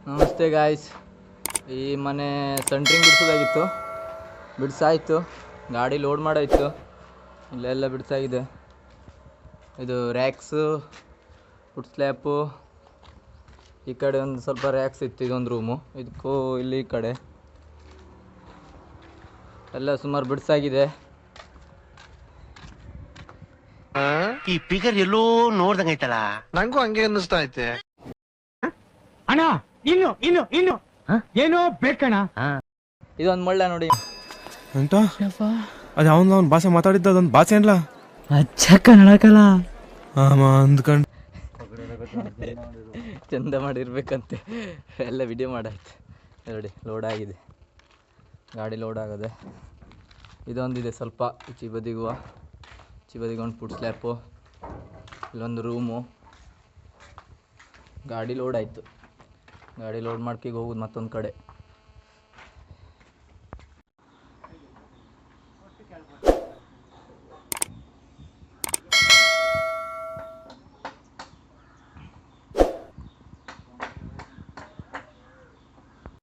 ನಮಸ್ತೆ ಗಾಯ್ಸ್. ಈ ಮನೆ ಸೆಂಟ್ರಿಂಗ್ ಬಿಡಿಸೋದಾಗಿತ್ತು, ಬಿಡಿಸಾಯಿತು. ಗಾಡಿ ಲೋಡ್ ಮಾಡಾಯಿತು. ಇಲ್ಲೆಲ್ಲ ಬಿಡಿಸಾಗಿದೆ. ಇದು ರ್ಯಾಕ್ಸು, ಫುಟ್ ಸ್ಲ್ಯಾಪು. ಈ ಕಡೆ ಒಂದು ಸ್ವಲ್ಪ ರ್ಯಾಕ್ಸ್ ಇತ್ತು. ಇದೊಂದು ರೂಮು. ಇದಕ್ಕೂ ಇಲ್ಲಿ ಈ ಕಡೆ ಎಲ್ಲ ಸುಮಾರು ಬಿಡಿಸಾಗಿದೆ. ಈ ಪಿಗರ್ ಎಲ್ಲೋ ನೋಡ್ದಂಗೈತಲ್ಲ, ನಂಗೂ ಹಂಗೆ ಅನ್ನಿಸ್ತಾ ಐತೆ. ಅಣ್ಣ ಇನ್ನು ಇನ್ನು ಇನ್ನು ಏನೋ ಬೇಕಣ್ಣ. ಇದೊಂದು ಮಳ್ಳ ನೋಡಿ. ಎಂತ ಅದು ಅವನ ಭಾಷೆ ಮಾತಾಡಿದ್ದ ಅದೊಂದು ಭಾಷೆ ಏನ್ಲ ಅಚ್ಚ ಕನ್ನಡಕಲ್ಲ ಅಂದ್ಕಂಡು ಚಂದ ಮಾಡಿರ್ಬೇಕಂತೆ. ಎಲ್ಲ ವಿಡಿಯೋ ಮಾಡಾಯ್ತು ನೋಡಿ. ಲೋಡ್ ಆಗಿದೆ, ಗಾಡಿ ಲೋಡ್ ಆಗದೆ. ಇದೊಂದಿದೆ ಸ್ವಲ್ಪ ಚಿಬದಿಗುವ ಒಂದು ಫುಟ್ ಸ್ಲ್ಯಾಪು, ಇಲ್ಲೊಂದು ರೂಮು. ಗಾಡಿ ಲೋಡ್ ಆಯಿತು. ಗಾಡಿ ಲೋಡ್ ಮಾಡ್ಕೀಗ ಹೋಗೋದು ಮತ್ತೊಂದು ಕಡೆ.